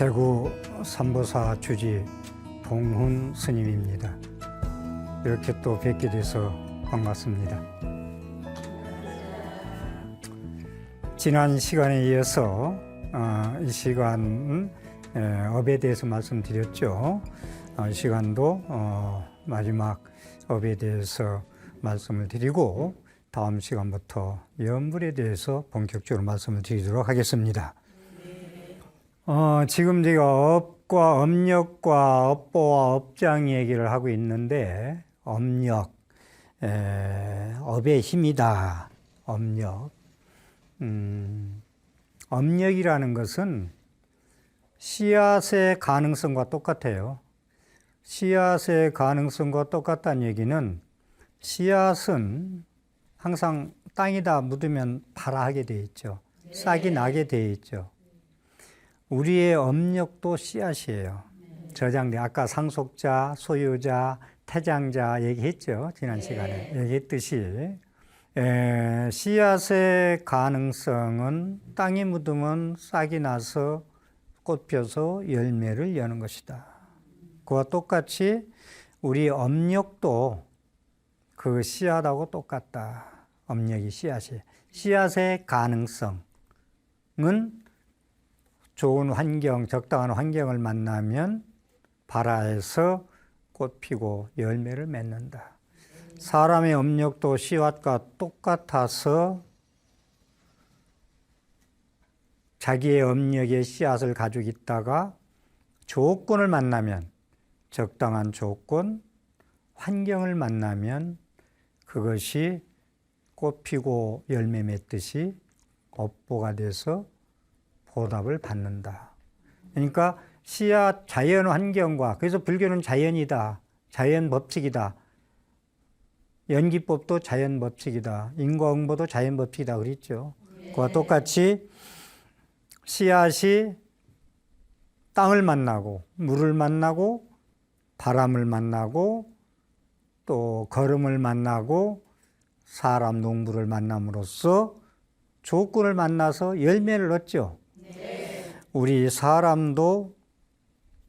대구 삼보사 주지 봉훈 스님입니다. 이렇게 또 뵙게 돼서 반갑습니다. 지난 시간에 이어서 이 시간 업에 대해서 말씀드렸죠. 이 시간도 마지막 업에 대해서 말씀을 드리고 다음 시간부터 염불에 대해서 본격적으로 말씀을 드리도록 하겠습니다. 지금 제가 업과 업력과 업보와 업장 얘기를 하고 있는데 업력, 업의 힘이다. 업력. 업력이라는 것은 씨앗의 가능성과 똑같아요. 씨앗의 가능성과 똑같다는 얘기는 씨앗은 항상 땅에다 묻으면 발아하게 되어 있죠. 싹이 나게 되어 있죠. 우리의 업력도 씨앗이에요. 저장돼. 아까 상속자, 소유자, 태장자 얘기했죠. 지난 시간에 얘기했듯이 씨앗의 가능성은 땅에 묻으면 싹이 나서 꽃 펴서 열매를 여는 것이다. 그와 똑같이 우리 업력도 그 씨앗하고 똑같다. 업력이 씨앗이. 씨앗의 가능성은 좋은 환경, 적당한 환경을 만나면 발아해서 꽃 피고 열매를 맺는다. 사람의 업력도 씨앗과 똑같아서 자기의 업력의 씨앗을 가지고 있다가 조건을 만나면, 적당한 조건, 환경을 만나면 그것이 꽃 피고 열매 맺듯이 업보가 돼서 보답을 받는다. 그러니까 씨앗 자연 환경과, 그래서 불교는 자연이다. 자연 법칙이다. 연기법도 자연 법칙이다. 인과응보도 자연 법칙이다 그랬죠. 그와 똑같이 씨앗이 땅을 만나고 물을 만나고 바람을 만나고 또 걸음을 만나고 사람 농부를 만남으로써 조건을 만나서 열매를 얻죠. 우리 사람도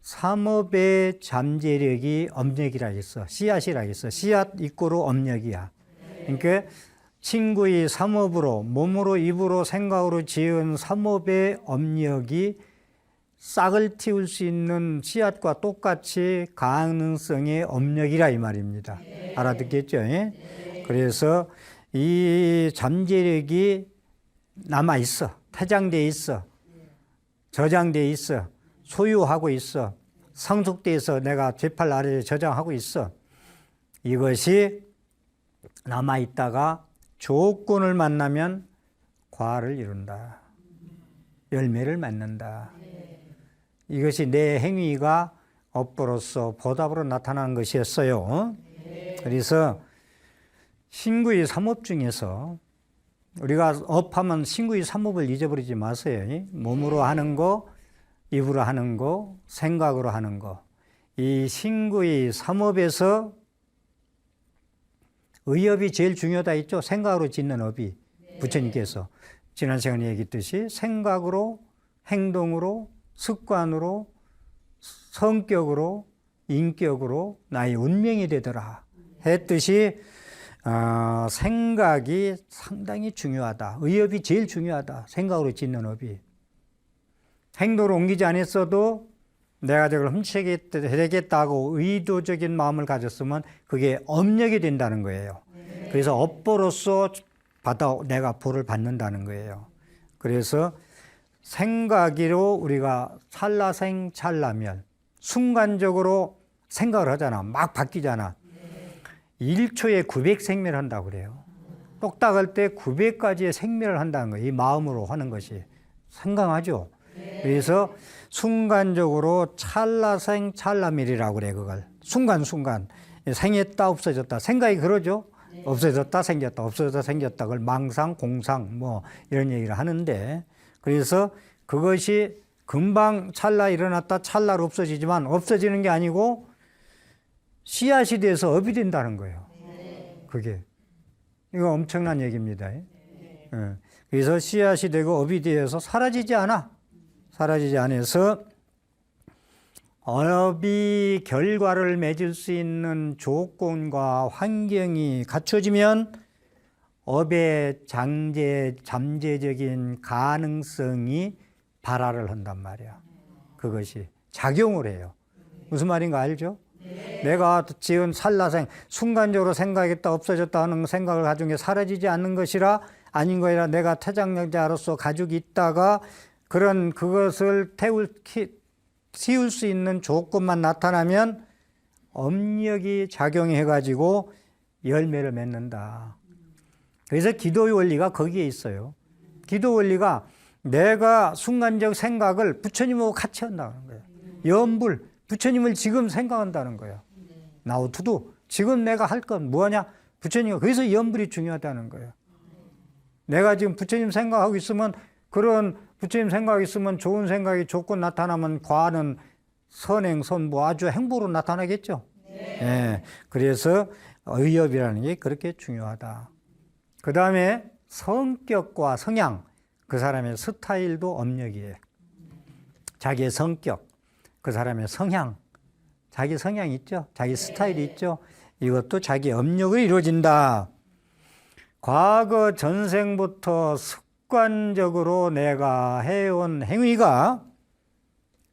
삼업의 잠재력이 업력이라 했어. 씨앗이라 했어. 씨앗 이꼬르 업력이야. 그러니까 친구의 삼업으로, 몸으로, 입으로, 생각으로 지은 삼업의 업력이 싹을 틔울 수 있는 씨앗과 똑같이 가능성의 업력이라 이 말입니다. 알아듣겠죠? 그래서 이 잠재력이 남아 있어. 태장돼 있어. 저장돼 있어. 소유하고 있어. 상속돼서 내가 제8 아래에 저장하고 있어. 이것이 남아있다가 조건을 만나면 과를 이룬다. 열매를 맺는다. 이것이 내 행위가 업보로서 보답으로 나타나는 것이었어요. 그래서 신구의 삼업 중에서 우리가 업하면 신구의 삼업을 잊어버리지 마세요. 몸으로 하는 거, 입으로 하는 거, 생각으로 하는 거. 이 신구의 삼업에서 의업이 제일 중요하다 했죠. 생각으로 짓는 업이. 부처님께서 지난 시간에 얘기했듯이 생각으로, 행동으로, 습관으로, 성격으로, 인격으로 나의 운명이 되더라 했듯이 생각이 상당히 중요하다. 의업이 제일 중요하다. 생각으로 짓는 업이. 행동으로 옮기지 않았어도 내가 저걸 훔치겠다고 의도적인 마음을 가졌으면 그게 업력이 된다는 거예요. 그래서 업보로서 내가 보를 받는다는 거예요. 그래서 생각으로 우리가 찰나생 찰나멸, 순간적으로 생각을 하잖아. 막 바뀌잖아. 1초에 900생멸을 한다고 그래요. 똑딱할 때 900가지의 생멸을 한다는 거예요. 이 마음으로 하는 것이. 상강하죠. 그래서 순간적으로 찰나생 찰나멸이라고 그래. 그걸 순간순간 생겼다 없어졌다. 생각이 그러죠. 없어졌다 생겼다 없어졌다 생겼다. 그걸 망상 공상 뭐 이런 얘기를 하는데, 그래서 그것이 금방 찰나 일어났다 찰나로 없어지지만 없어지는 게 아니고 씨앗이 돼서 업이 된다는 거예요. 그게 이거 엄청난 얘기입니다. 그래서 씨앗이 되고 업이 되어서 사라지지 않아. 사라지지 않아서 업이 결과를 맺을 수 있는 조건과 환경이 갖춰지면 업의 잠재적인 가능성이 발화를 한단 말이야. 그것이 작용을 해요. 무슨 말인가 알죠? 내가 지은 살라생 순간적으로 생각했다 없어졌다 하는 생각을 가진 게 사라지지 않는 것이라 아닌 거라 내가 태장자로서 가지고 있다가 그것을 씌울 수 있는 조건만 나타나면 업력이 작용해 가지고 열매를 맺는다. 그래서 기도의 원리가 거기에 있어요. 기도 원리가 내가 순간적 생각을 부처님하고 같이 한다는 거예요. 염불, 부처님을 지금 생각한다는 거예요. Now to do. 지금 내가 할 건 뭐냐? 부처님과. 그래서 염불이 중요하다는 거예요. 내가 지금 부처님 생각하고 있으면 그런 부처님 생각이 있으면 좋은 생각이 조건 나타나면 과는 선행, 선부 아주 행보로 나타나겠죠. 네. 그래서 의업이라는 게 그렇게 중요하다. 그 다음에 성격과 성향, 그 사람의 스타일도 업력이에요. 자기의 성격, 그 사람의 성향, 자기 성향이 있죠. 자기 스타일이 있죠. 이것도 자기 업력으로 이루어진다. 과거 전생부터 습관적으로 내가 해온 행위가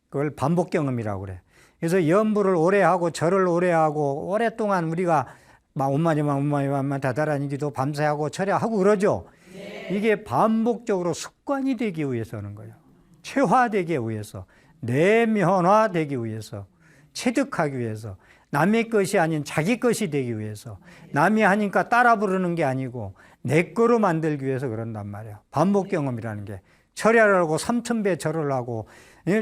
그걸 반복 경험이라고 그래. 그래서 염불을 오래 하고 절을 오래 하고 오랫동안 우리가 막 엄마니만 다다라니 기도 밤새 하고 철야하고 그러죠. 이게 반복적으로 습관이 되기 위해서 하는 거예요. 체화되기 위해서, 내면화되기 위해서, 체득하기 위해서, 남의 것이 아닌 자기 것이 되기 위해서, 남이 하니까 따라 부르는 게 아니고 내 거로 만들기 위해서 그런단 말이야. 반복 경험이라는 게. 철야를 하고 3000배 절을 하고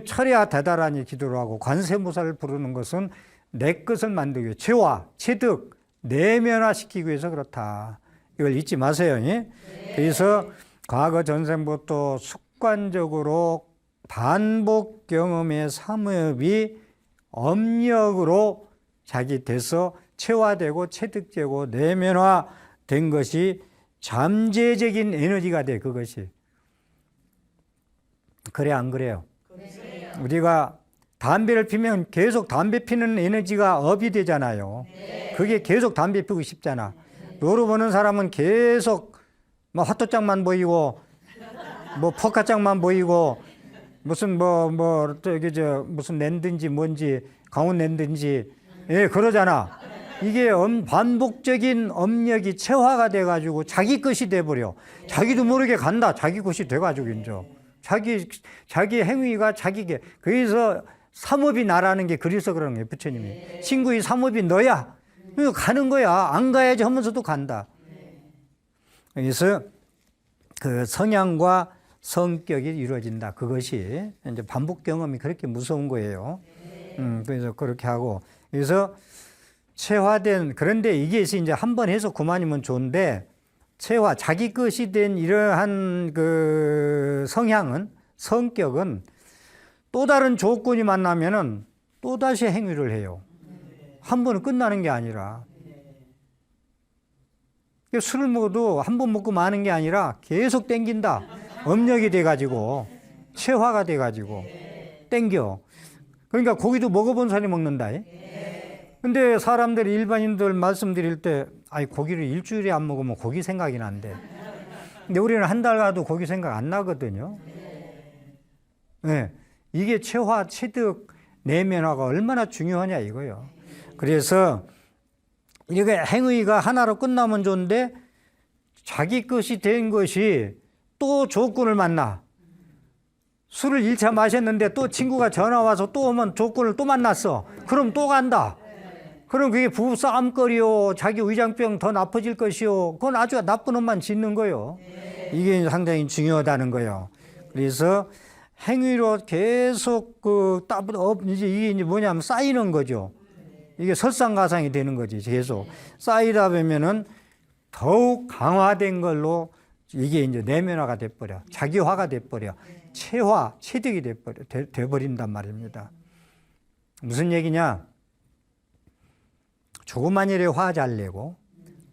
철야 대다라니 기도를 하고 관세무사를 부르는 것은 내 것을 만들기 위해 체화, 체득, 내면화시키기 위해서 그렇다. 이걸 잊지 마세요. 그래서 과거 전생부터 습관적으로 반복 경험의 삼업이 업력으로 자기 돼서 체화되고 체득되고 내면화된 것이 잠재적인 에너지가 돼. 그것이. 그래 안 그래요? 우리가 담배를 피면 계속 담배 피는 에너지가 업이 되잖아요. 그게 계속 담배 피고 싶잖아. 노루 보는 사람은 계속 뭐 핫도장만 보이고 뭐 포카장만 보이고 무슨 무슨 낸든지 뭔지 강원 낸든지 그러잖아. 이게 반복적인 업력이 체화가 돼가지고 자기 것이 돼버려. 자기도 모르게 간다. 자기 것이 돼가지고 이제 자기 행위가 자기게. 그래서 삼업이 나라는 게 그래서 그러는 거예요. 부처님이 친구의 삼업이 너야. 가는 거야. 안 가야지 하면서도 간다. 그래서 그 성향과 성격이 이루어진다. 그것이 이제 반복 경험이 그렇게 무서운 거예요. 그래서 그렇게 하고 그래서 체화된 그런데 이게 이제 한 번 해서 그만이면 좋은데 체화 자기 것이 된 이러한 그 성격은 또 다른 조건이 만나면은 또 다시 행위를 해요. 한 번은 끝나는 게 아니라 술을 먹어도 한 번 먹고 마는 게 아니라 계속 땡긴다. 업력이 돼가지고 체화가 돼가지고 땡겨. 그러니까 고기도 먹어본 사람이 먹는다. 근데 사람들이 일반인들 말씀드릴 때 고기를 일주일에 안 먹으면 고기 생각이 난대. 근데 우리는 한 달 가도 고기 생각 안 나거든요. 네. 이게 체화, 체득, 내면화가 얼마나 중요하냐 이거요. 그래서 이게 행위가 하나로 끝나면 좋은데 자기 것이 된 것이 또 조건을 만나. 술을 1차 마셨는데 또 친구가 전화 와서 또 오면 조건을 또 만났어. 그럼 또 간다. 그럼 그게 부부싸움거리요. 자기 위장병 더 나빠질 것이요. 그건 아주 나쁜 놈만 짓는 거요. 이게 상당히 중요하다는 거예요. 그래서 행위로 계속 이게 이제 뭐냐면 쌓이는 거죠. 이게 설상가상이 되는 거지. 계속 쌓이다 보면은 더욱 강화된 걸로 이게 이제 내면화가 돼버려. 자기화가 돼버려. 체화, 체득이 돼버린단 말입니다. 무슨 얘기냐? 조그만 일에 화 잘 내고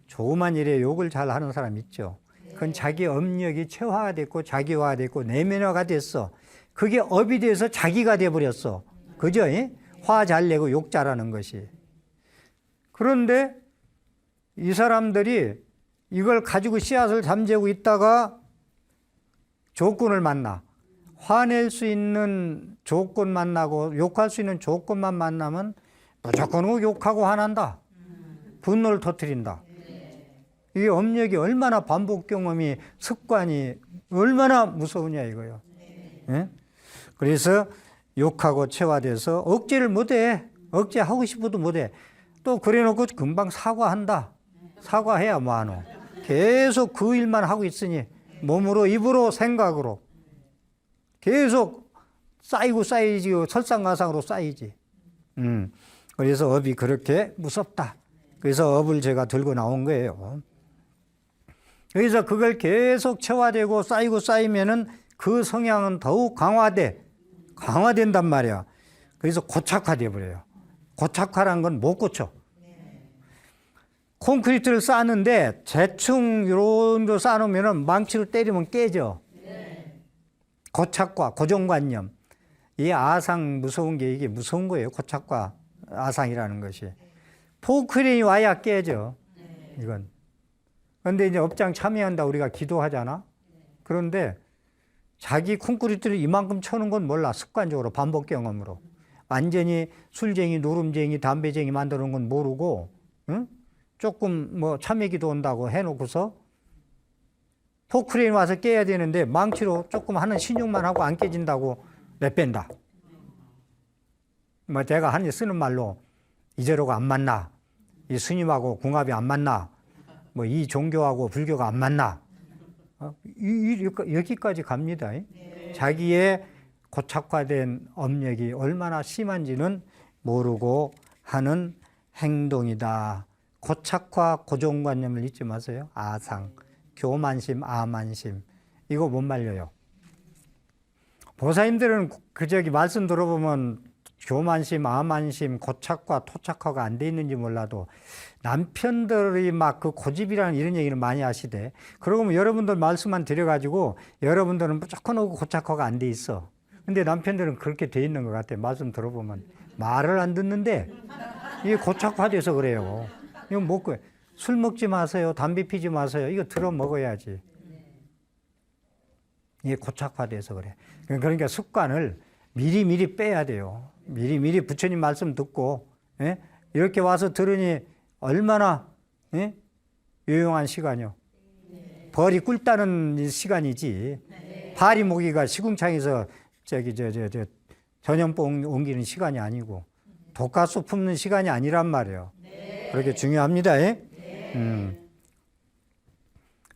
조그만 일에 욕을 잘 하는 사람 있죠. 그건 자기 업력이 체화가 됐고 자기화가 됐고 내면화가 됐어. 그게 업이 돼서 자기가 돼버렸어. 그죠? 화 잘 내고 욕 잘하는 것이. 그런데 이 사람들이 이걸 가지고 씨앗을 잠재우고 있다가 조건을 만나. 화낼 수 있는 조건 만나고 욕할 수 있는 조건만 만나면 무조건 욕하고 화난다. 분노를 터뜨린다. 이 업력이 얼마나 반복 경험이 습관이 얼마나 무서우냐 이거요. 예? 그래서 욕하고 체화돼서 억제를 못해. 억제하고 싶어도 못해. 또 그래놓고 금방 사과한다. 사과해야 뭐하노. 계속 그 일만 하고 있으니 몸으로 입으로 생각으로 계속 쌓이고 쌓이지. 설상가상으로 쌓이지. 그래서 업이 그렇게 무섭다. 그래서 업을 제가 들고 나온 거예요. 그래서 그걸 계속 체화되고 쌓이고 쌓이면은 그 성향은 더욱 강화된단 말이야. 그래서 고착화돼 버려요. 고착화란 건 못 고쳐. 콘크리트를 쌓는데 대충 이런 거 쌓아놓으면 망치로 때리면 깨져. 고착화, 고정관념. 이 아상 무서운 게 이게 무서운 거예요. 고착화, 아상이라는 것이. 포크레인이 와야 깨져. 이건. 그런데 이제 업장 참여한다 우리가 기도하잖아. 그런데 자기 콘크리트를 이만큼 쳐는 건 몰라. 습관적으로 반복 경험으로. 완전히 술쟁이, 노름쟁이, 담배쟁이 만드는 건 모르고, 응? 조금 뭐 참여 기도한다고 해놓고서 포크레인 와서 깨야 되는데 망치로 조금 하는 신용만 하고 안 깨진다고 내뺀다. 뭐 제가 한일 쓰는 말로 이제로가 안 맞나, 이 스님하고 궁합이 안 맞나, 뭐 이 종교하고 불교가 안 맞나, 여기까지 갑니다. 자기의 고착화된 업력이 얼마나 심한지는 모르고 하는 행동이다. 고착화, 고정관념을 잊지 마세요. 아상, 교만심, 아만심. 이거 못 말려요. 보살님들은 말씀 들어보면 교만심, 아만심, 고착화, 토착화가 안 돼 있는지 몰라도 남편들이 막 그 고집이라는 이런 얘기를 많이 하시대. 그러면 여러분들 말씀만 드려가지고 여러분들은 무조건 고착화가 안 돼 있어. 근데 남편들은 그렇게 돼 있는 것 같아. 말씀 들어보면. 말을 안 듣는데 이게 고착화돼서 그래요. 이거 먹고 술 먹지 마세요. 담배 피지 마세요. 이거 들어 먹어야지. 이게 고착화돼서 그래. 그러니까 습관을 미리미리 빼야 돼요. 미리미리 부처님 말씀 듣고, 예? 이렇게 와서 들으니 얼마나, 예? 유용한 시간이요. 벌이 꿀 따는 시간이지. 파리 모기가 시궁창에서 전염병 옮기는 시간이 아니고 독가스 품는 시간이 아니란 말이에요. 그렇게 중요합니다. 예?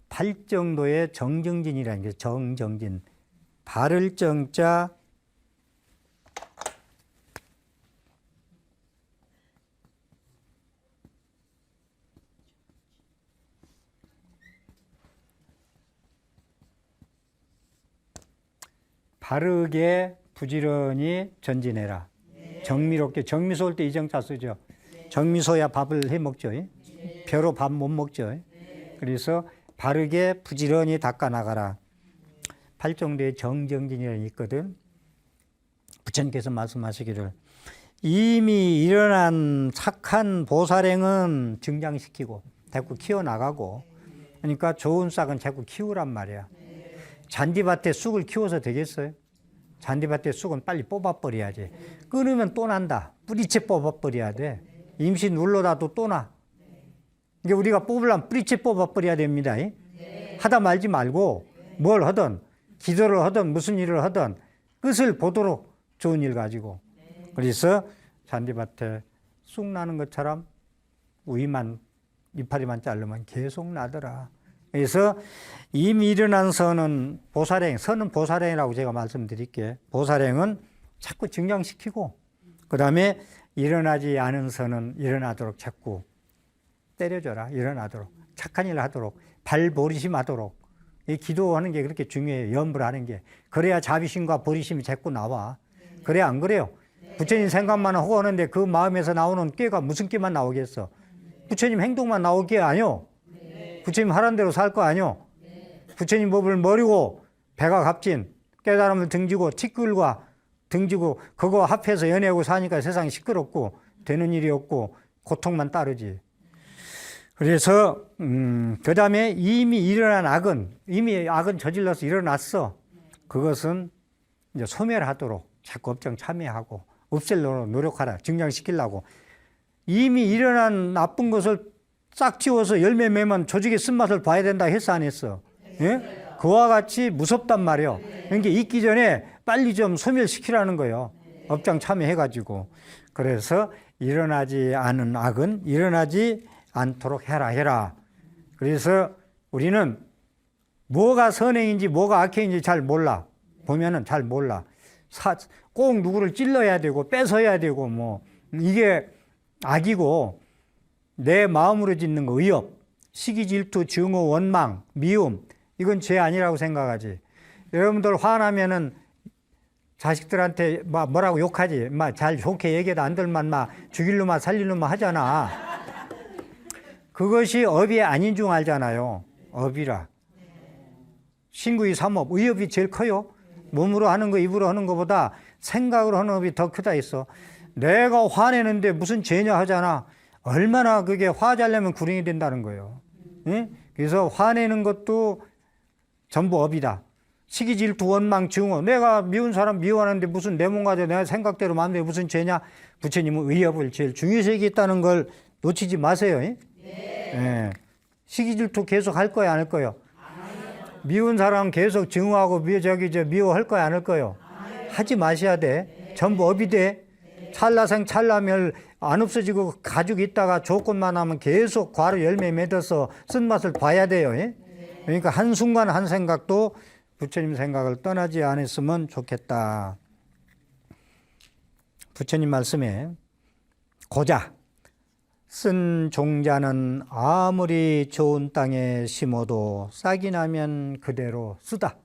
팔정도의 정정진이라는 게 정정진. 바를 정자, 바르게 부지런히 전진해라. 정미롭게. 정미소일 때 이 정자 쓰죠. 정미소야 밥을 해 먹죠. 벼로 밥 못 먹죠. 그래서 바르게 부지런히 닦아 나가라. 팔정도의 정정진이라는 게 있거든. 부처님께서 말씀하시기를 이미 일어난 착한 보살행은 증장시키고 자꾸 키워나가고, 그러니까 좋은 싹은 자꾸 키우란 말이야. 잔디밭에 쑥을 키워서 되겠어요? 잔디밭에 쑥은 빨리 뽑아버려야지. 끊으면 또 난다. 뿌리채 뽑아버려야 돼. 임시 눌러놔도 또 나. 이게 우리가 뽑으려면 뿌리채 뽑아버려야 됩니다. 하다 말지 말고 뭘 하든 기도를 하든 무슨 일을 하든 끝을 보도록 좋은 일 가지고. 그래서 잔디밭에 쑥 나는 것처럼 우이만 이파리만 자르면 계속 나더라. 그래서 이미 일어난 선은 보살행, 선은 보살행이라고 제가 말씀드릴게요. 보살행은 자꾸 증량시키고, 그 다음에 일어나지 않은 선은 일어나도록 자꾸 때려줘라. 일어나도록. 착한 일을 하도록. 발보리심하도록. 이 기도하는 게 그렇게 중요해요. 염불 하는 게. 그래야 자비심과 보리심이 자꾸 나와. 그래야 안 그래요? 부처님 생각만 하고 하는데 그 마음에서 나오는 꾀가 무슨 꾀만 나오겠어? 부처님 행동만 나올 게 아니오. 부처님 하라는 대로 살 거 아니오. 부처님 법을 머리고 배가 값진 깨달음을 등지고 티끌과 등지고 그거 합해서 연애하고 사니까 세상이 시끄럽고 되는 일이 없고 고통만 따르지. 그래서 그 다음에 이미 일어난 악은 저질러서 일어났어. 그것은 이제 소멸하도록 자꾸 업정 참여하고 없애려고 노력하라. 증량시키려고. 이미 일어난 나쁜 것을 싹 틔워서 열매 맺으면 조직의 쓴맛을 봐야 된다 했어 안 했어? 예? 그와 같이 무섭단 말이요. 그러니까 있기 전에 빨리 좀 소멸시키라는 거예요. 업장 참여해가지고. 그래서 일어나지 않은 악은 일어나지 않도록 해라. 그래서 우리는 뭐가 선행인지 뭐가 악행인지 잘 몰라. 보면은 잘 몰라. 꼭 누구를 찔러야 되고 뺏어야 되고 뭐 이게 악이고 내 마음으로 짓는 거 의업, 시기, 질투, 증오, 원망, 미움 이건 죄 아니라고 생각하지. 여러분들 화나면은 자식들한테 뭐라고 욕하지. 잘 좋게 얘기해도 안 들만 죽일로만 살릴로만 하잖아. 그것이 업이 아닌 줄 알잖아요. 업이라. 신구이 삼업, 의업이 제일 커요. 몸으로 하는 거, 입으로 하는 것보다 생각으로 하는 업이 더 크다 했어. 내가 화내는데 무슨 죄냐 하잖아. 얼마나 그게 화 잘 내면 구령이 된다는 거예요. 응? 그래서 화내는 것도 전부 업이다. 시기, 질투, 원망, 증오. 내가 미운 사람 미워하는데 무슨 내 몸 가져 내가 생각대로 마음대로 무슨 죄냐. 부처님은 의업을 제일 중요시 여기겠다는 걸 놓치지 마세요. 네. 예. 시기, 질투 계속 할 거야 안 할 거요? 미운 사람 계속 증오하고 미워할 거야 안 할 거요? 하지 마셔야 돼. 전부 업이 돼. 찰나생 찰나멸 안 없어지고 가지고 있다가 조건만 하면 계속 과로 열매 맺어서 쓴맛을 봐야 돼요. 예? 그러니까 한순간 한 생각도 부처님 생각을 떠나지 않았으면 좋겠다. 부처님 말씀에 고자 쓴 종자는 아무리 좋은 땅에 심어도 싹이 나면 그대로 쓰다.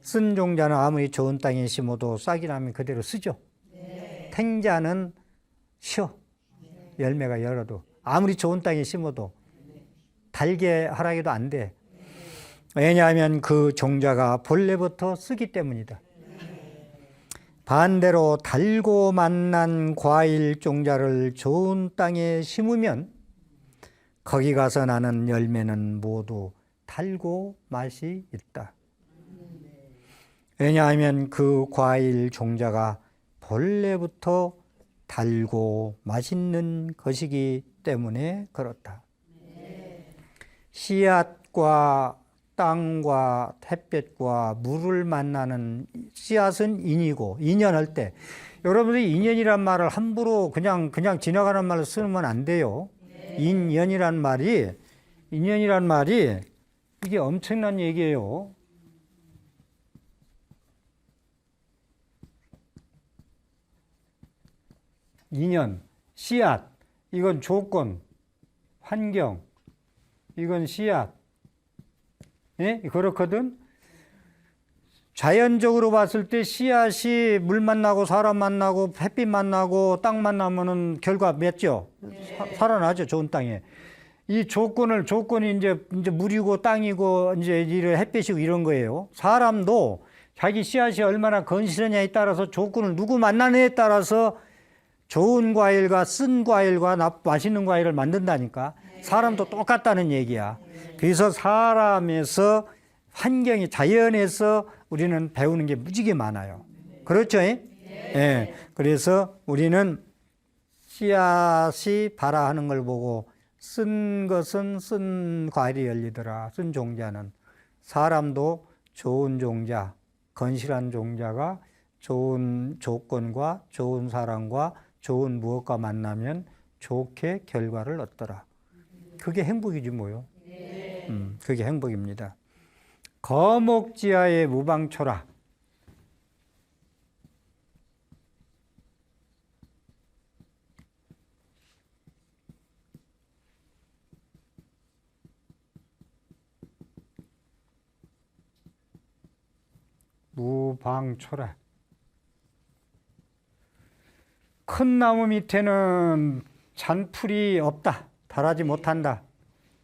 쓴 종자는 아무리 좋은 땅에 심어도 싹이 나면 그대로 쓰죠. 탱자는 쉬어. 열매가 열어도. 아무리 좋은 땅에 심어도 달게 하라기도 안 돼. 왜냐하면 그 종자가 본래부터 쓰기 때문이다. 반대로 달고 맛난 과일 종자를 좋은 땅에 심으면 거기 가서 나는 열매는 모두 달고 맛이 있다. 왜냐하면 그 과일 종자가 본래부터 달고 맛있는 것이기 때문에 그렇다. 씨앗과 땅과 햇볕과 물을 만나는 씨앗은 인이고 인연할 때 여러분들이 인연이란 말을 함부로 그냥 지나가는 말로 쓰면 안 돼요. 인연이란 말이 이게 엄청난 얘기예요. 인연, 씨앗, 이건 조건, 환경, 이건 씨앗. 예? 그렇거든. 자연적으로 봤을 때 씨앗이 물 만나고 사람 만나고 햇빛 만나고 땅 만나면은 결과 맺죠. 살아나죠. 좋은 땅에. 이 조건이 이제 물이고 땅이고 이제 이런 햇빛이고 이런 거예요. 사람도 자기 씨앗이 얼마나 건실하냐에 따라서 조건을 누구 만나느냐에 따라서 좋은 과일과 쓴 과일과 맛있는 과일을 만든다니까. 사람도 똑같다는 얘기야. 그래서 사람에서 환경이 자연에서 우리는 배우는 게 무지개 많아요. 그렇죠? 예. 그래서 우리는 씨앗이 발아하는 걸 보고 쓴 것은 쓴 과일이 열리더라. 쓴 종자는. 사람도 좋은 종자, 건실한 종자가 좋은 조건과 좋은 사람과 좋은 무엇과 만나면 좋게 결과를 얻더라. 그게 행복이지 뭐요. 그게 행복입니다. 거목지하의 무방초라. 무방초라. 큰 나무 밑에는 잔풀이 없다. 달하지 못한다.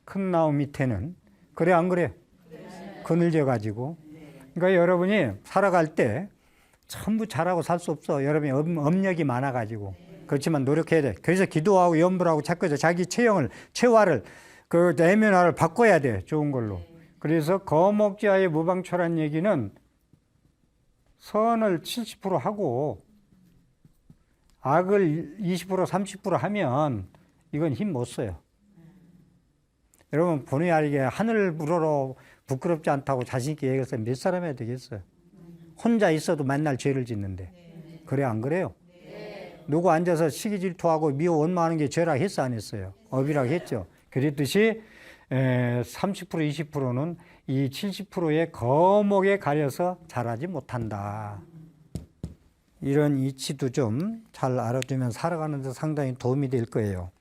큰 나무 밑에는. 그래 안 그래? 그늘져 가지고. 그러니까 여러분이 살아갈 때 전부 잘하고 살 수 없어. 여러분이 업력이 많아가지고. 그렇지만 노력해야 돼. 그래서 기도하고 염불하고 자꾸 자기 체화를, 그 내면화를 바꿔야 돼. 좋은 걸로. 그래서 거목지하의 무방초란 얘기는 선을 70% 하고 악을 20% 30% 하면 이건 힘 못 써요. 여러분 본의 아니게 하늘 불어로 부끄럽지 않다고 자신있게 얘기해서 몇 사람 해야 되겠어요? 혼자 있어도 맨날 죄를 짓는데. 그래 안 그래요? 누구 앉아서 시기 질투하고 미워 원망하는 게 죄라 했어 안 했어요? 업이라고 했죠. 그랬듯이 30% 20%는 이 70%의 거목에 가려서 잘하지 못한다. 이런 이치도 좀 잘 알아두면 살아가는 데 상당히 도움이 될 거예요.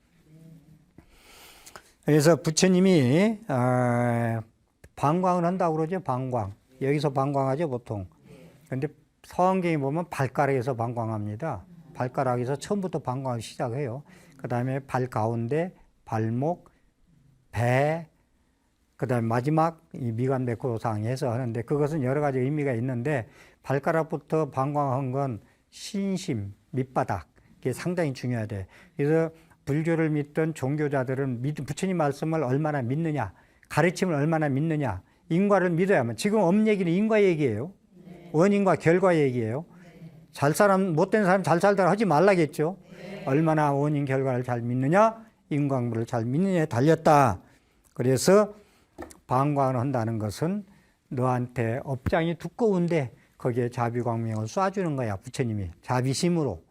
그래서 부처님이 방광을 한다고 그러죠. 방광. 여기서 방광하죠 보통. 그런데 성경에 보면 발가락에서 방광합니다. 발가락에서 처음부터 방광을 시작해요. 그 다음에 발 가운데, 발목, 배, 그 다음에 마지막 이 미간백호상에서 하는데 그것은 여러 가지 의미가 있는데 발가락부터 방광한 건 신심, 밑바닥. 이게 상당히 중요하대. 그래서 불교를 믿던 종교자들은 부처님 말씀을 얼마나 믿느냐, 가르침을 얼마나 믿느냐, 인과를 믿어야만. 지금 업 얘기는 인과 얘기예요. 원인과 결과 얘기예요. 못된 사람 잘 살다가 하지 말라겠죠. 얼마나 원인 결과를 잘 믿느냐, 인과응보를 잘 믿느냐에 달렸다. 그래서 방광을 한다는 것은 너한테 업장이 두꺼운데 거기에 자비광명을 쏴주는 거야. 부처님이 자비심으로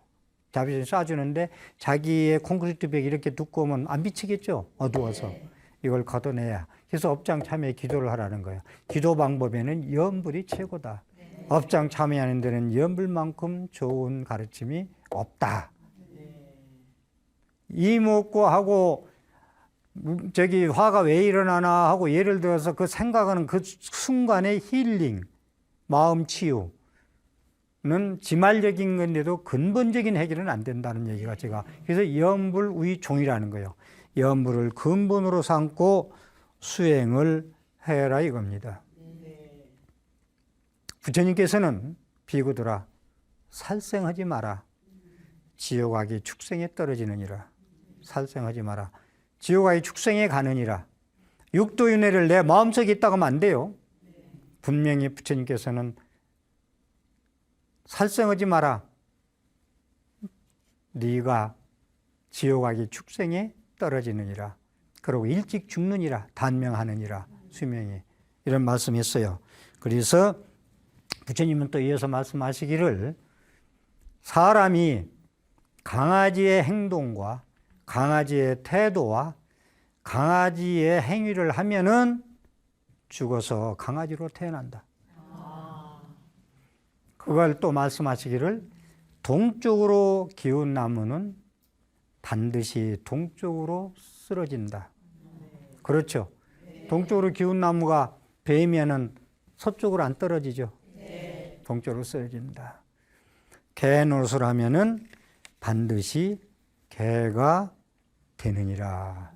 쏴주는데 자기의 콘크리트 벽이 이렇게 두꺼우면 안 비치겠죠. 어두워서. 이걸 걷어내야. 그래서 업장 참여에 기도를 하라는 거예요. 기도 방법에는 염불이 최고다. 업장 참여하는 데는 염불만큼 좋은 가르침이 없다. 이목고 하고 저기 화가 왜 일어나나 하고 예를 들어서 그 생각하는 그 순간의 힐링, 마음 치유는 지말적인 건데도 근본적인 해결은 안 된다는 얘기가 제가. 그래서 염불의종이라는 거예요. 염불을 근본으로 삼고 수행을 해라 이겁니다. 부처님께서는 비구들아 살생하지 마라. 지옥악이 축생에 떨어지느니라. 살생하지 마라. 지옥악이 축생에 가느니라. 육도윤회를 내 마음속에 있다고 하면 안 돼요. 분명히 부처님께서는 살생하지 마라. 네가 지옥악이 축생에 떨어지느니라. 그리고 일찍 죽느니라. 단명하느니라. 수명이. 이런 말씀했어요. 그래서 부처님은 또 이어서 말씀하시기를 사람이 강아지의 행동과 강아지의 태도와 강아지의 행위를 하면은 죽어서 강아지로 태어난다. 그걸 또 말씀하시기를 동쪽으로 기운 나무는 반드시 동쪽으로 쓰러진다. 그렇죠. 동쪽으로 기운 나무가 베이면은 서쪽으로 안 떨어지죠. 동쪽으로 쓰러진다. 개 노릇을 하면은 반드시 개가 되느니라.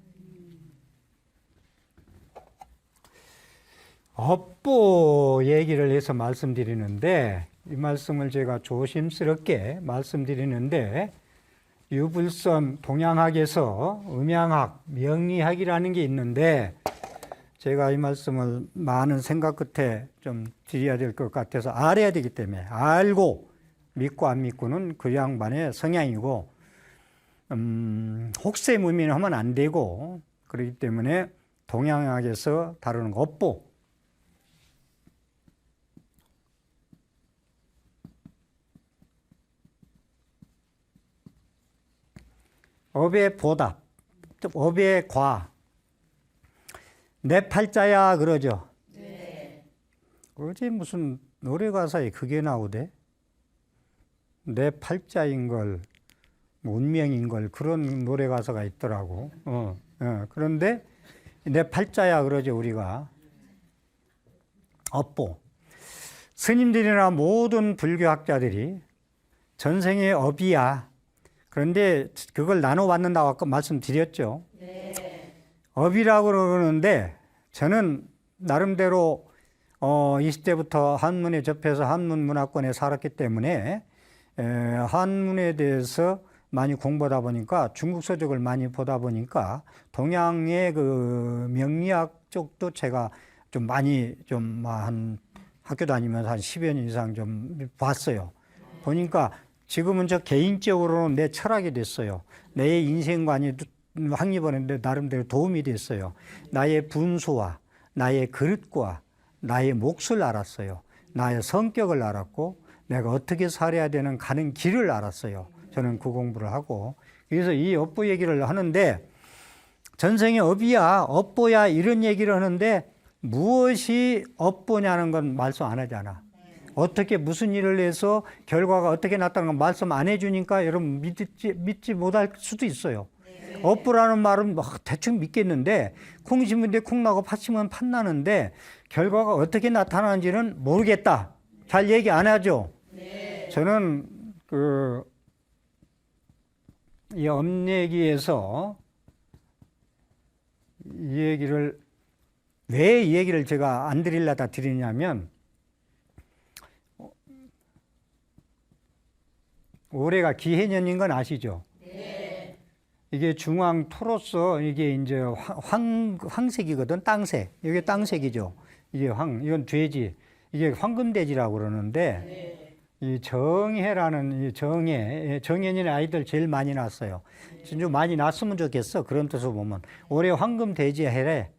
업보 얘기를 해서 말씀드리는데 이 말씀을 제가 조심스럽게 말씀드리는데 유불선 동양학에서 음양학, 명리학이라는 게 있는데 제가 이 말씀을 많은 생각 끝에 좀 드려야 될 것 같아서 알아야 되기 때문에 알고 믿고 안 믿고는 그 양반의 성향이고 혹세무민을 하면 안 되고 그렇기 때문에 동양학에서 다루는 거 업보 업의 보답, 업의 과. 내 팔자야 그러죠. 네. 어제 무슨 노래 가사에 그게 나오대? 내 팔자인 걸, 운명인 걸 그런 노래 가사가 있더라고. 그런데 내 팔자야 그러죠 우리가. 업보. 스님들이나 모든 불교학자들이 전생의 업이야. 그런데 그걸 나눠받는다고 아까 말씀드렸죠. 네. 업이라고 그러는데 저는 나름대로 20대부터 한문에 접해서 한문 문화권에 살았기 때문에 한문에 대해서 많이 공부하다 보니까 중국 서적을 많이 보다 보니까 동양의 그 명리학 쪽도 제가 좀 많이 한 학교 다니면서 한 10여 년 이상 좀 봤어요. 보니까 지금은 저 개인적으로는 내 철학이 됐어요. 내 인생관이 확립하는데 나름대로 도움이 됐어요. 나의 분수와 나의 그릇과 나의 몫을 알았어요. 나의 성격을 알았고 내가 어떻게 살아야 되는 가는 길을 알았어요. 저는 그 공부를 하고. 그래서 이 업보 얘기를 하는데 전생에 업이야, 업보야 이런 얘기를 하는데 무엇이 업보냐는 건 말씀 안 하잖아. 어떻게 무슨 일을 해서 결과가 어떻게 났다는 건 말씀 안 해주니까 여러분 믿지 못할 수도 있어요. 업보라는 말은 대충 믿겠는데 콩 심은데 콩 나고 팥 심으면 팥 나는데 결과가 어떻게 나타나는지는 모르겠다. 잘 얘기 안 하죠. 저는 이 업얘기에서 이 얘기를 왜 이 얘기를 제가 안 드리려다 드리냐면 올해가 기해년인 건 아시죠? 네. 이게 중앙토로서 이게 이제 황색이거든, 땅색. 이게 땅색이죠. 이게 이건 돼지. 이게 황금돼지라고 그러는데 이 정해라는 이 정해년의 아이들 제일 많이 낳았어요. 진짜 많이 낳았으면 좋겠어. 그런 뜻으로 보면 올해 황금돼지 해래.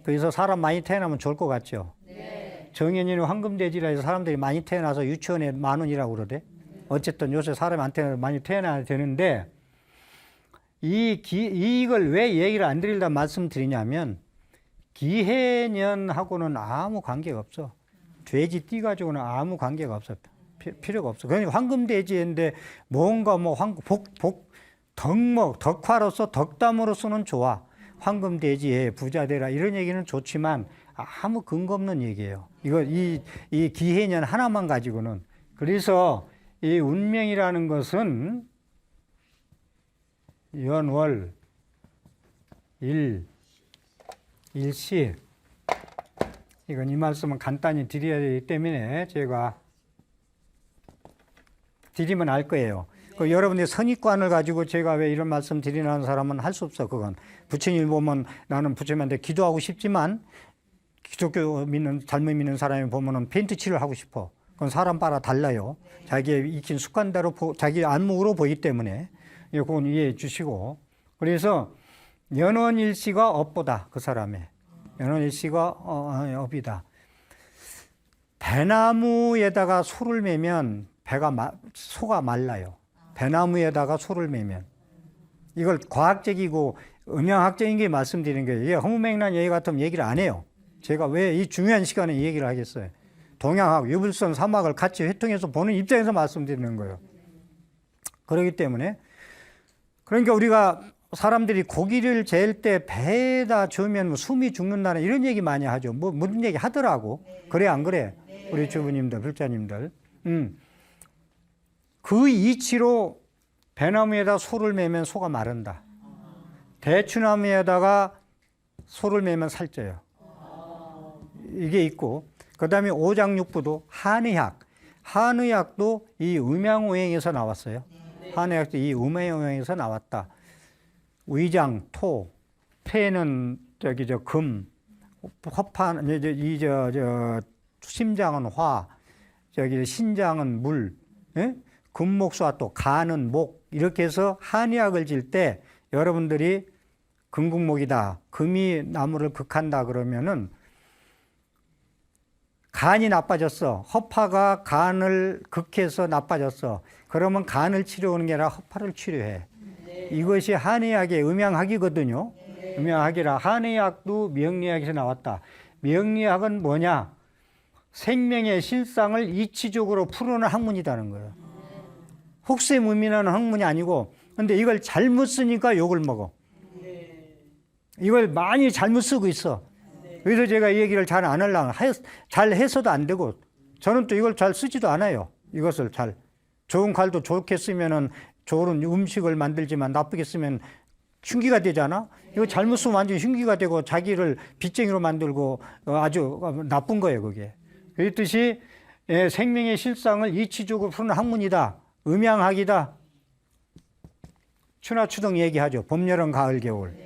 그래서 사람 많이 태어나면 좋을 것 같죠. 정해년이 황금돼지라 해서 사람들이 많이 태어나서 유치원에 10,000원이라고 그러대. 어쨌든 요새 사람한테 많이 태어나야 되는데 이걸 왜 얘기를 안 드리려고 말씀드리냐면 기해년하고는 아무 관계가 없어. 돼지 띠 가지고는 아무 관계가 없어. 필요가 없어. 그러니까 황금돼지인데 뭔가 덕화로서 덕담으로서는 좋아. 황금돼지에 부자 되라 이런 얘기는 좋지만 아무 근거 없는 얘기예요. 이 기해년 하나만 가지고는. 그래서 이 운명이라는 것은 연월 일시 이건 이 말씀은 간단히 드려야 되기 때문에 제가 드리면 알 거예요. 여러분들이 선입관을 가지고 제가 왜 이런 말씀 드리는 사람은 할 수 없어. 그건 부처님 보면 나는 부처님한테 기도하고 싶지만 기독교 잘못 믿는 사람이 보면은 페인트 칠을 하고 싶어. 그건 사람 따라 달라요. 자기의 익힌 습관대로 자기 안목으로 보기 때문에 그건 이해해 주시고. 그래서 연원일시가 업보다. 그 사람의 연원일시가 업이다. 배나무에다가 소를 매면 소가 말라요. 배나무에다가 소를 매면. 이걸 과학적이고 음양학적인 게 말씀드리는 거예요. 이게 허무맹랑한 얘기 같으면 얘기를 안 해요. 제가 왜 이 중요한 시간에 이 얘기를 하겠어요. 동양학, 유불선, 사막을 같이 회통해서 보는 입장에서 말씀드리는 거예요. 그렇기 때문에 그러니까 우리가 사람들이 고기를 잴 때 배에다 주면 숨이 죽는다는 이런 얘기 많이 하죠. 무슨 얘기 하더라고. 그래 안 그래? 우리 주부님들, 불자님들. 그 이치로 배나무에다 소를 매면 소가 마른다. 대추나무에다가 소를 매면 살쪄요. 이게 있고 그 다음에 오장육부도 한의학도 이 음양오행에서 나왔어요. 한의학도 이 음양오행에서 나왔다. 위장, 토, 폐는 금, 허판, 심장은 화, 신장은 물, 예? 금목수와 또 간은 목 이렇게 해서 한의학을 질 때 여러분들이 금국목이다. 금이 나무를 극한다 그러면은 간이 나빠졌어. 허파가 간을 극해서 나빠졌어. 그러면 간을 치료하는 게 아니라 허파를 치료해. 이것이 한의학의 음양학이거든요. 음양학이라 한의학도 명리학에서 나왔다. 명리학은 뭐냐? 생명의 실상을 이치적으로 풀어내는 학문이라는 거예요. 혹세무민하는 학문이 아니고 근데 이걸 잘못 쓰니까 욕을 먹어. 이걸 많이 잘못 쓰고 있어. 그래서 제가 이 얘기를 잘 안 하려고 잘 해서도 안 되고 저는 또 이걸 잘 쓰지도 않아요. 이것을 잘 좋은 칼도 좋게 쓰면은 좋은 음식을 만들지만 나쁘게 쓰면 흉기가 되잖아. 이거 잘못 쓰면 완전 흉기가 되고 자기를 빚쟁이로 만들고 아주 나쁜 거예요, 그게. 그랬듯이 생명의 실상을 이치적으로 푸는 학문이다. 음양학이다. 추나 추동 얘기하죠. 봄, 여름, 가을, 겨울.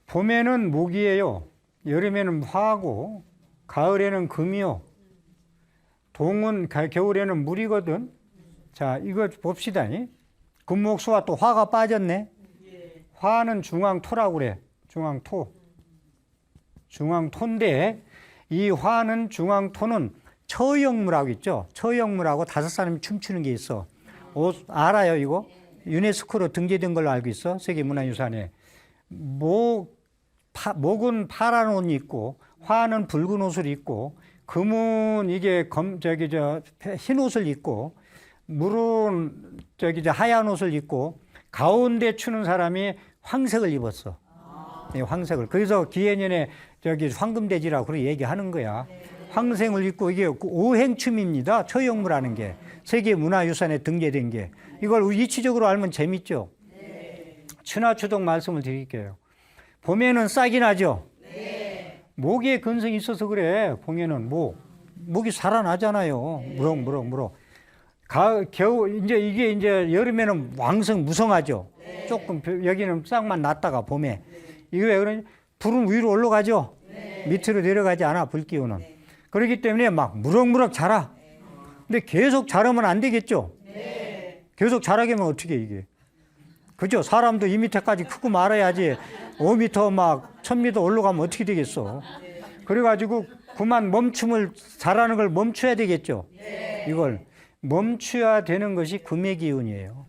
봄에는 목이에요. 여름에는 화고, 가을에는 금이요. 동은 겨울에는 물이거든. 자, 이거 봅시다. 금목수와 또 화가 빠졌네. 화는 중앙토라고 그래. 중앙토. 중앙토인데 이 화는 중앙토는 처형물하고 있죠. 처형물하고 다섯 사람이 춤추는 게 있어. 알아요 이거? 유네스코로 등재된 걸로 알고 있어. 세계문화유산에. 목은 파란 옷이 있고 화는 붉은 옷을 입고 금은 이게 흰 옷을 입고 물은 하얀 옷을 입고 가운데 추는 사람이 황색을 입었어. 황색을. 그래서 기해년에 황금돼지라고 그렇게 얘기하는 거야. 황색을 입고 이게 오행춤입니다. 처형무라는 게. 세계문화유산에 등재된 게. 이걸 이치적으로 알면 재밌죠? 추나추동 말씀을 드릴게요. 봄에는 싹이 나죠? 목에 근성이 있어서 그래. 봄에는 목이 살아나잖아요. 무럭무럭. 겨울, 이게 여름에는 왕성 무성하죠? 조금, 여기는 싹만 났다가 봄에. 이거 왜 그러냐? 불은 위로 올라가죠? 밑으로 내려가지 않아, 불기운은. 그렇기 때문에 막 무럭무럭 자라. 근데 계속 자라면 안 되겠죠? 계속 자라게 하면 어떻게 이게? 그죠? 사람도 2m까지 크고 말아야지 5m 막 1000m 올라가면 어떻게 되겠어? 그래가지고 그만 자라는 걸 멈춰야 되겠죠? 이걸 멈춰야 되는 것이 금의 기운이에요.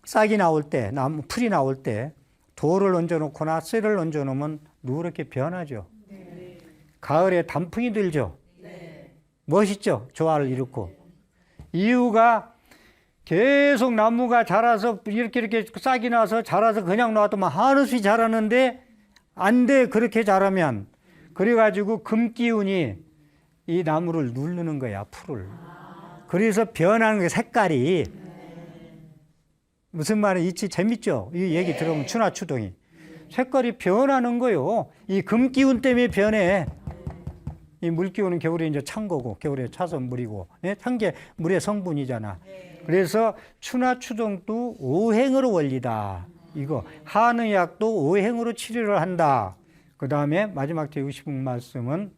싹이 나올 때, 풀이 나올 때 돌을 얹어놓거나 쇠를 얹어놓으면 누렇게 변하죠. 가을에 단풍이 들죠. 멋있죠. 조화를 이루고. 이유가 계속 나무가 자라서 이렇게 싹이 나서 자라서 그냥 놔두면 한없이 자라는데 안 돼. 그렇게 자라면. 그래가지고 금기운이 이 나무를 누르는 거야. 풀을. 그래서 변하는 게 색깔이. 무슨 말인지 재밌죠? 이 얘기 들으면 추나추동이. 색깔이 변하는 거요. 이 금기운 때문에 변해. 이 물기운은 겨울에 이제 찬 거고, 겨울에 차서 물이고, 찬 게 물의 성분이잖아. 그래서 추나추동도 오행으로 원리다. 이거 한의학도 오행으로 치료를 한다. 그 다음에 마지막 드리고 싶은 말씀은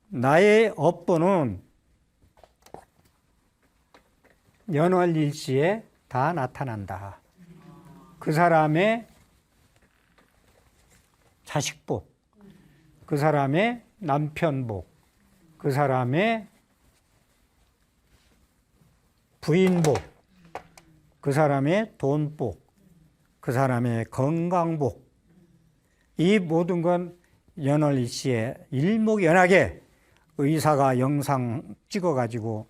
나의 업보는 연월일시에 다 나타난다. 그 사람의 자식복, 그 사람의 남편복, 그 사람의 부인복, 그 사람의 돈복, 그 사람의 건강복, 이 모든 건 연월일시에 일목연하게 의사가 영상 찍어가지고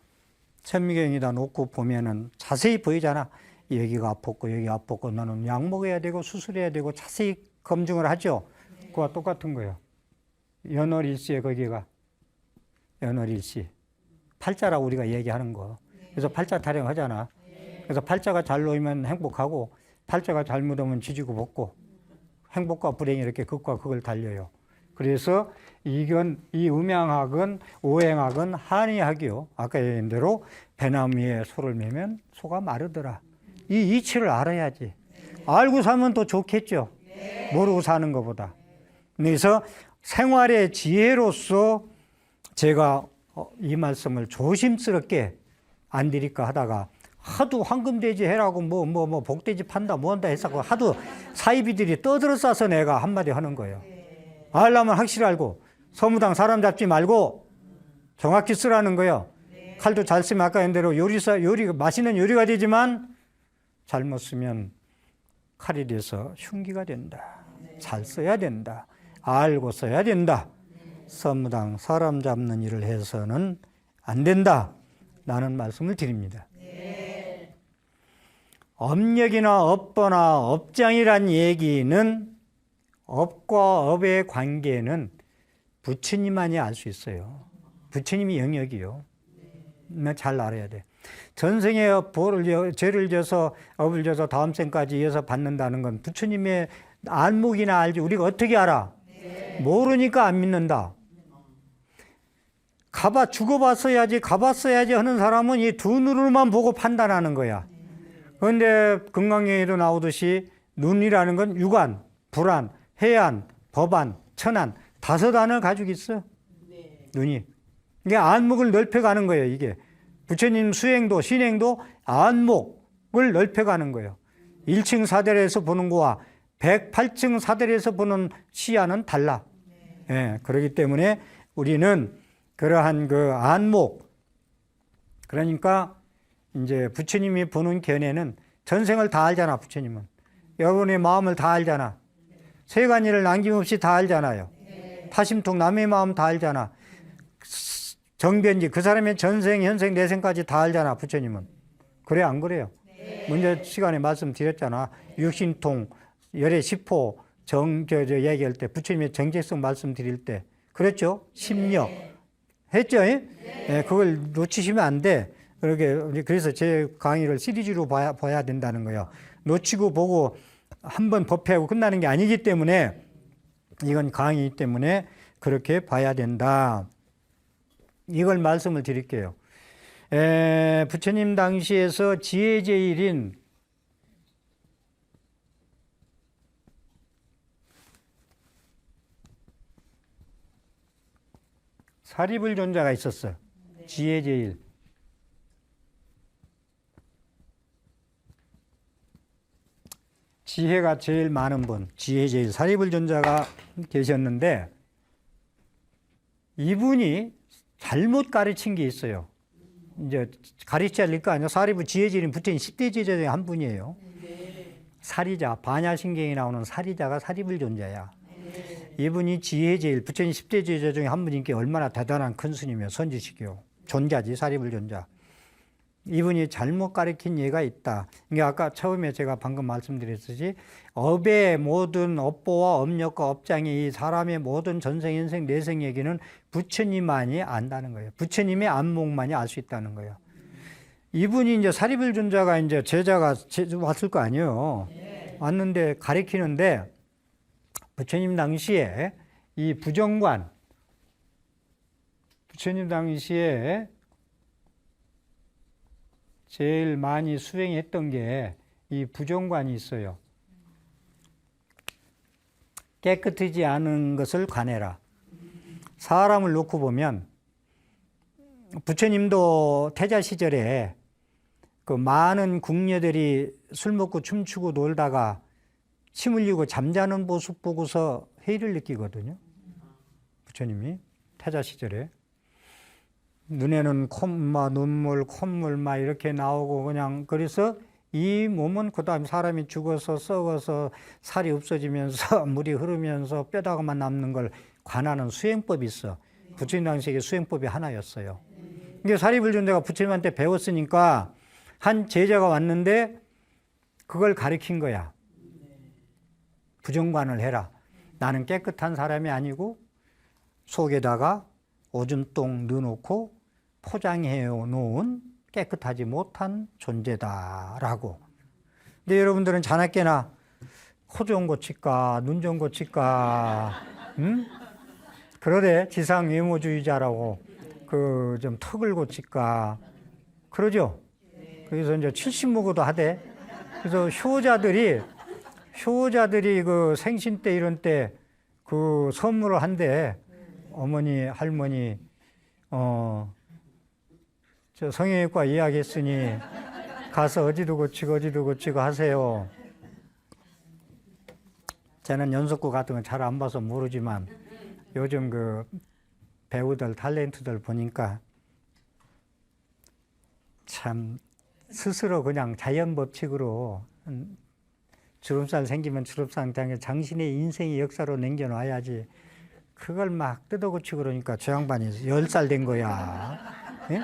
천미경에다 놓고 보면은 자세히 보이잖아. 여기가 아팠고 여기 아팠고 너는 약 먹어야 되고 수술해야 되고 자세히 검증을 하죠. 그와 똑같은 거예요. 연월일시에 거기가 연월일시 팔자라고 우리가 얘기하는 거. 그래서 팔자 타령하잖아. 그래서 팔자가 잘 놓이면 행복하고 팔자가 잘못하면 지지고 볶고 행복과 불행이 이렇게 극과 극을 달려요. 그래서 이 음양학은 오행학은 한의학이요. 아까 얘기한 대로 배나무 위에 소를 매면 소가 마르더라. 이 이치를 알아야지. 알고 사면 더 좋겠죠. 모르고 사는 것보다. 그래서 생활의 지혜로서 제가 이 말씀을 조심스럽게 안 드릴까 하다가 하도 황금돼지 해라고 뭐 복돼지 판다 뭐 한다 해서 하도 사이비들이 떠들어 싸서 내가 한마디 하는 거예요. 알려면 확실히 알고 서무당 사람 잡지 말고 정확히 쓰라는 거예요. 칼도 잘 쓰면 아까 한 대로 맛있는 요리가 되지만 잘못 쓰면 칼이 돼서 흉기가 된다. 잘 써야 된다. 알고 써야 된다. 서무당 사람 잡는 일을 해서는 안 된다. 라는 말씀을 드립니다. 업력이나 업보나 업장이란 얘기는 업과 업의 관계는 부처님만이 알 수 있어요. 부처님이 영역이요. 잘 알아야 돼. 전생에 죄를 져서 업을 져서 다음 생까지 이어서 받는다는 건 부처님의 안목이나 알지 우리가 어떻게 알아? 모르니까 안 믿는다. 죽어봤어야지, 가봤어야지 하는 사람은 이 두 눈으로만 보고 판단하는 거야. 그런데 건강경에도 나오듯이 눈이라는 건 유관, 불안, 해안, 법안, 천안, 5안을 가지고 있어. 눈이. 이게 안목을 넓혀가는 거예요, 이게. 부처님 수행도, 신행도 안목을 넓혀가는 거예요. 1층 사대에서 보는 거와 108층 사대에서 보는 시야는 달라. 예, 그렇기 때문에 우리는 그러한 그 안목, 그러니까 이제 부처님이 보는 견해는 전생을 다 알잖아, 부처님은. 여러분의 마음을 다 알잖아. 세간일을 남김없이 다 알잖아요. 타심통 남의 마음 다 알잖아. 정변지 그 사람의 전생, 현생, 내생까지 다 알잖아, 부처님은. 그래, 안 그래요? 먼저 시간에 말씀드렸잖아. 육신통, 열의 십호, 얘기할 때, 부처님의 정체성 말씀드릴 때. 그랬죠? 심력. 했죠? 네, 그걸 놓치시면 안 돼. 그래서 제 강의를 시리즈로 봐야 된다는 거예요. 놓치고 보고 한번 법회하고 끝나는 게 아니기 때문에, 이건 강의이기 때문에 그렇게 봐야 된다. 이걸 말씀을 드릴게요. 부처님 당시에서 지혜제일인 사리불존자가 있었어요. 지혜제일. 지혜가 제일 많은 분, 지혜제일 사리불존자가 계셨는데, 이분이 잘못 가르친 게 있어요. 이제 가르쳐야 될 거 아니에요. 사리부 지혜제일인 부처님 10대 제자 중에 한 분이에요. 사리자, 반야신경에 나오는 사리자가 사리불존자야. 이분이 지혜제일, 부처님 10대 제자 중에 한 분인 게 얼마나 대단한 큰 스님이에요. 선지식이요. 존자지, 사리불존자. 이분이 잘못 가르친 예가 있다. 이게 아까 처음에 제가 방금 말씀드렸듯이 업의 모든 업보와 업력과 업장이 이 사람의 모든 전생, 현생, 내생 얘기는 부처님만이 안다는 거예요. 부처님의 안목만이 알 수 있다는 거예요. 이분이 이제 사리불존자가 이제 제자가 왔을 거 아니에요. 왔는데 가르치는데 부처님 당시에 이 부정관, 부처님 당시에 제일 많이 수행했던 게 이 부정관이 있어요. 깨끗하지 않은 것을 관해라. 사람을 놓고 보면 부처님도 태자 시절에 그 많은 궁녀들이 술 먹고 춤추고 놀다가 침 흘리고 잠자는 모습 보고서 회의를 느끼거든요. 부처님이 태자 시절에. 눈에는 눈물, 콧물 막 이렇게 나오고 그냥 그래서 이 몸은 그 다음에 사람이 죽어서 썩어서 살이 없어지면서 물이 흐르면서 뼈다가만 남는 걸 관하는 수행법이 있어. 부처님 당시에 수행법이 하나였어요. 이게 사리불존자가 부처님한테 배웠으니까 한 제자가 왔는데 그걸 가르친 거야. 부정관을 해라. 나는 깨끗한 사람이 아니고 속에다가 오줌똥 넣어놓고 포장해 놓은 깨끗하지 못한 존재다라고. 근데 여러분들은 자나깨나 코 좀 고칠까, 눈 좀 고칠까, 응? 그러대. 지상 외모주의자라고. 좀 턱을 고칠까. 그러죠? 그래서 이제 70 먹어도 하대. 그래서 효자들이 그 생신 때 이런 때 그 선물을 한대. 어머니, 할머니, 저 성형외과 이야기했으니 가서 어디도 고치고 하세요. 저는 연속구 같은 건 잘 안 봐서 모르지만 요즘 그 배우들, 탤런트들 보니까 참 스스로 그냥 자연 법칙으로 주름살 생기면 주름살 당신의 인생의 역사로 남겨놔야지. 그걸 막 뜯어고치고 그러니까 저 양반이 10살 된 거야. 예?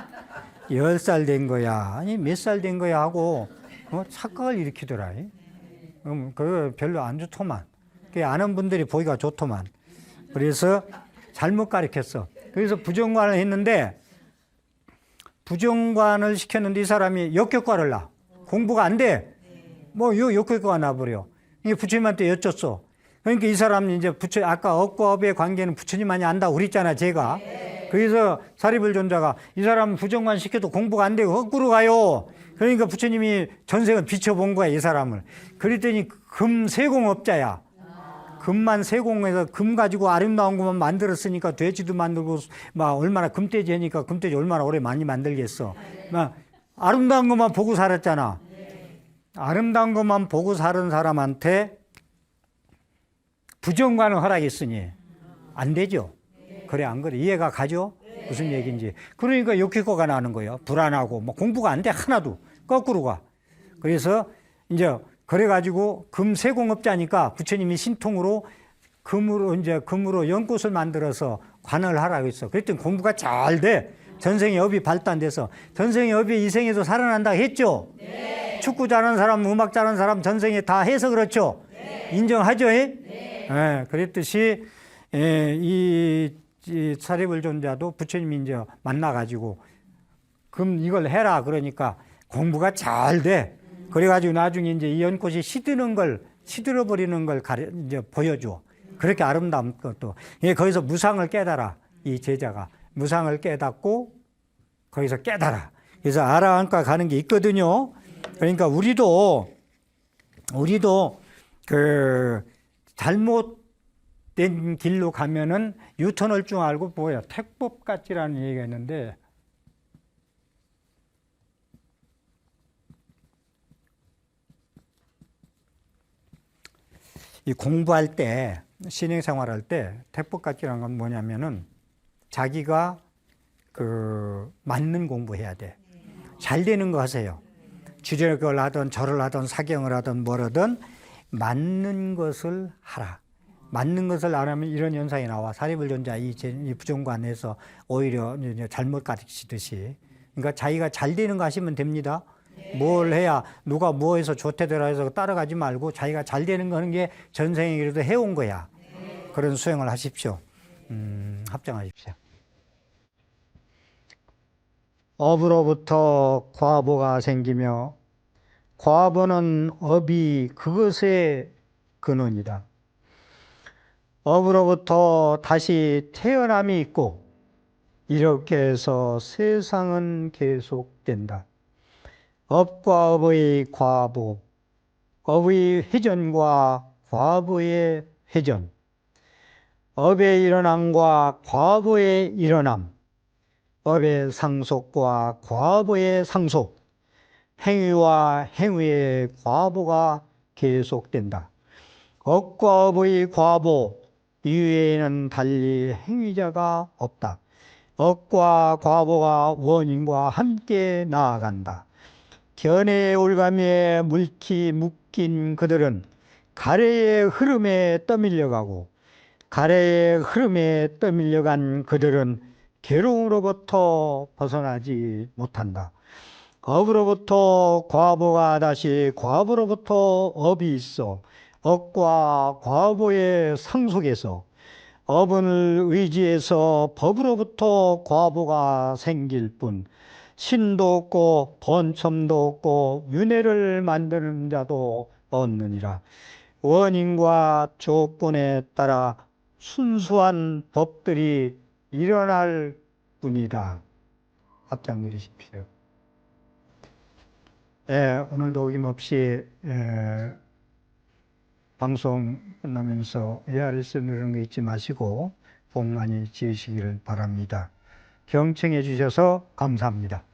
10살 된 거야. 아니, 몇 살 된 거야 하고, 착각을 일으키더라. 그거 별로 안 좋더만. 아는 분들이 보기가 좋더만. 그래서 잘못 가르쳤어. 그래서 부정관을 했는데, 부정관을 시켰는데 이 사람이 역격과를 나. 공부가 안 돼. 역격과가 나버려. 이게 부처님한테 여쭸어. 그러니까 이 사람은 이제 아까 업과 업의 관계는 부처님만이 안다고 그랬잖아, 제가. 그래서 사리불존자가 이 사람 부정만 시켜도 공부가 안 되고 거꾸로 가요. 그러니까 부처님이 전생을 비춰본 거야, 이 사람을. 그랬더니 금 세공업자야. 금만 세공해서 금 가지고 아름다운 것만 만들었으니까 돼지도 만들고 막 얼마나 금돼지 하니까 금돼지 얼마나 오래 많이 만들겠어. 막 아름다운 것만 보고 살았잖아. 아름다운 것만 보고 사는 사람한테 부정과는 허락했으니 안 되죠. 그래 안 그래? 이해가 가죠? 무슨 얘기인지. 그러니까 욕기고가 나는 거예요. 불안하고 뭐 공부가 안 돼 하나도. 거꾸로 가. 그래서 이제 그래가지고 금세공업자니까 부처님이 신통으로 금으로 연꽃을 만들어서 관을 하라고 했어. 그랬더니 공부가 잘 돼. 전생의 업이 발단돼서 전생의 업이 이 생에도 살아난다 했죠. 네. 축구 잘하는 사람, 음악 잘하는 사람 전생에 다 해서 그렇죠. 네. 인정하죠. 네. 네. 그랬듯이 이 사리불존자도 부처님이 이제 만나가지고 금 이걸 해라 그러니까 공부가 잘 돼. 그래가지고 나중에 이제 이 연꽃이 시들어버리는 걸 이제 보여줘. 그렇게 아름다운 것도. 거기서 무상을 깨달아. 이 제자가. 무상을 깨닫고 거기서 깨달아. 그래서 아라한과 가는 게 있거든요. 그러니까 우리도 그 잘못된 길로 가면은 유턴할 줄 알고 뭐야. 택법같지라는 얘기가 있는데 이 공부할 때, 신행생활할 때 택법같이라는 건 뭐냐면은 자기가 그 맞는 공부해야 돼. 잘 되는 거 하세요. 주력을 하든 절을 하든 사경을 하든 뭐라든 맞는 것을 하라. 맞는 것을 안 하면 이런 현상이 나와. 사리불존자 이 부정관에서 오히려 잘못 가르치듯이. 그러니까 자기가 잘 되는 거 하시면 됩니다. 뭘 해야 누가 뭐 해서 좋대더라 해서 따라가지 말고 자기가 잘 되는 거 하는 게 전생에 그래도 해온 거야. 그런 수행을 하십시오. 합장하십시오. 업으로부터 과보가 생기며 과보는 업이 그것의 근원이다. 업으로부터 다시 태어남이 있고 이렇게 해서 세상은 계속된다. 업과 업의 과보, 업의 회전과 과보의 회전, 업의 일어남과 과보의 일어남, 업의 상속과 과보의 상속, 행위와 행위의 과보가 계속된다. 업과 업의 과보 이외에는 달리 행위자가 없다. 업과 과보가 원인과 함께 나아간다. 견해의 올가미에 물기 묶인 그들은 가래의 흐름에 떠밀려가고 가래의 흐름에 떠밀려간 그들은 괴로움으로부터 벗어나지 못한다. 업으로부터 과보가 다시 과보로부터 업이 있어 업과 과보의 상속에서 업을 의지해서 법으로부터 과보가 생길 뿐 신도 없고 번첨도 없고 윤회를 만드는 자도 없느니라. 원인과 조건에 따라 순수한 법들이 일어날 뿐이다. 합장 누리십시오. 오늘도 어김없이 방송 끝나면서 ARS 누르는 거 잊지 마시고 복 많이 지으시기를 바랍니다. 경청해 주셔서 감사합니다.